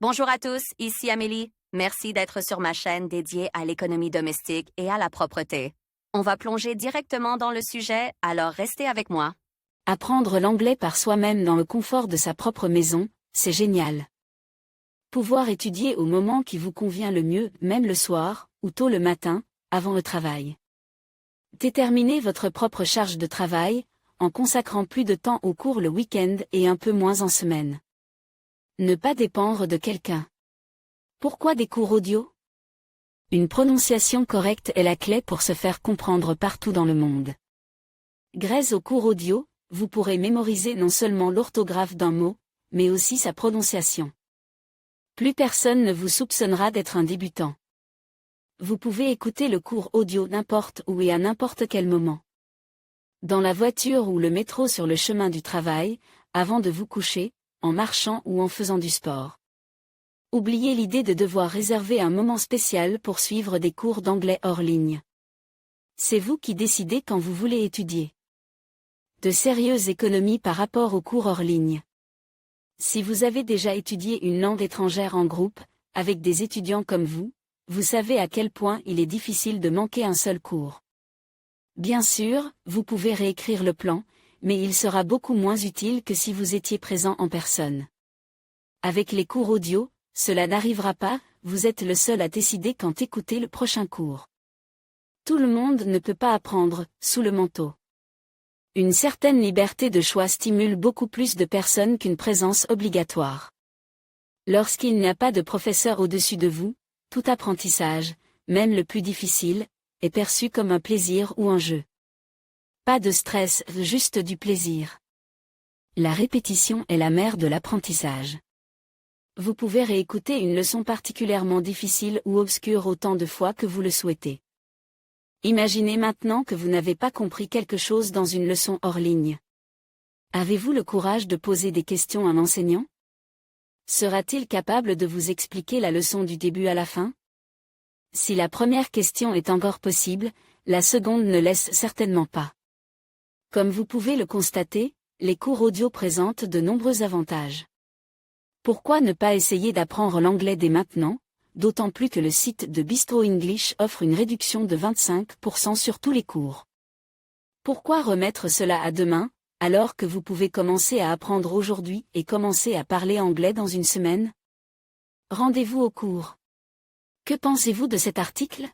Bonjour à tous, ici Amélie. Merci d'être sur ma chaîne dédiée à l'économie domestique et à la propreté. On va plonger directement dans le sujet, alors restez avec moi. Apprendre l'anglais par soi-même dans le confort de sa propre maison, c'est génial. Pouvoir étudier au moment qui vous convient le mieux, même le soir, ou tôt le matin, avant le travail. Déterminez votre propre charge de travail, en consacrant plus de temps aux cours le week-end et un peu moins en semaine. Ne pas dépendre de quelqu'un. Pourquoi des cours audio? Une prononciation correcte est la clé pour se faire comprendre partout dans le monde. Grâce aux cours audio, vous pourrez mémoriser non seulement l'orthographe d'un mot, mais aussi sa prononciation. Plus personne ne vous soupçonnera d'être un débutant. Vous pouvez écouter le cours audio n'importe où et à n'importe quel moment. Dans la voiture ou le métro sur le chemin du travail, avant de vous coucher, en marchant ou en faisant du sport. Oubliez l'idée de devoir réserver un moment spécial pour suivre des cours d'anglais hors ligne. C'est vous qui décidez quand vous voulez étudier. De sérieuses économies par rapport aux cours hors ligne. Si vous avez déjà étudié une langue étrangère en groupe, avec des étudiants comme vous savez à quel point il est difficile de manquer un seul cours. Bien sûr, vous pouvez réécrire le plan, mais il sera beaucoup moins utile que si vous étiez présent en personne. Avec les cours audio, cela n'arrivera pas, vous êtes le seul à décider quand écouter le prochain cours. Tout le monde ne peut pas apprendre, sous le manteau. Une certaine liberté de choix stimule beaucoup plus de personnes qu'une présence obligatoire. Lorsqu'il n'y a pas de professeur au-dessus de vous, tout apprentissage, même le plus difficile, est perçu comme un plaisir ou un jeu. Pas de stress, juste du plaisir. La répétition est la mère de l'apprentissage. Vous pouvez réécouter une leçon particulièrement difficile ou obscure autant de fois que vous le souhaitez. Imaginez maintenant que vous n'avez pas compris quelque chose dans une leçon hors ligne. Avez-vous le courage de poser des questions à l'enseignant? Sera-t-il capable de vous expliquer la leçon du début à la fin? Si la première question est encore possible, la seconde ne laisse certainement pas. Comme vous pouvez le constater, les cours audio présentent de nombreux avantages. Pourquoi ne pas essayer d'apprendre l'anglais dès maintenant, d'autant plus que le site de Bistro English offre une réduction de 25% sur tous les cours. Pourquoi remettre cela à demain, alors que vous pouvez commencer à apprendre aujourd'hui et commencer à parler anglais dans une semaine? Rendez-vous au cours. Que pensez-vous de cet article?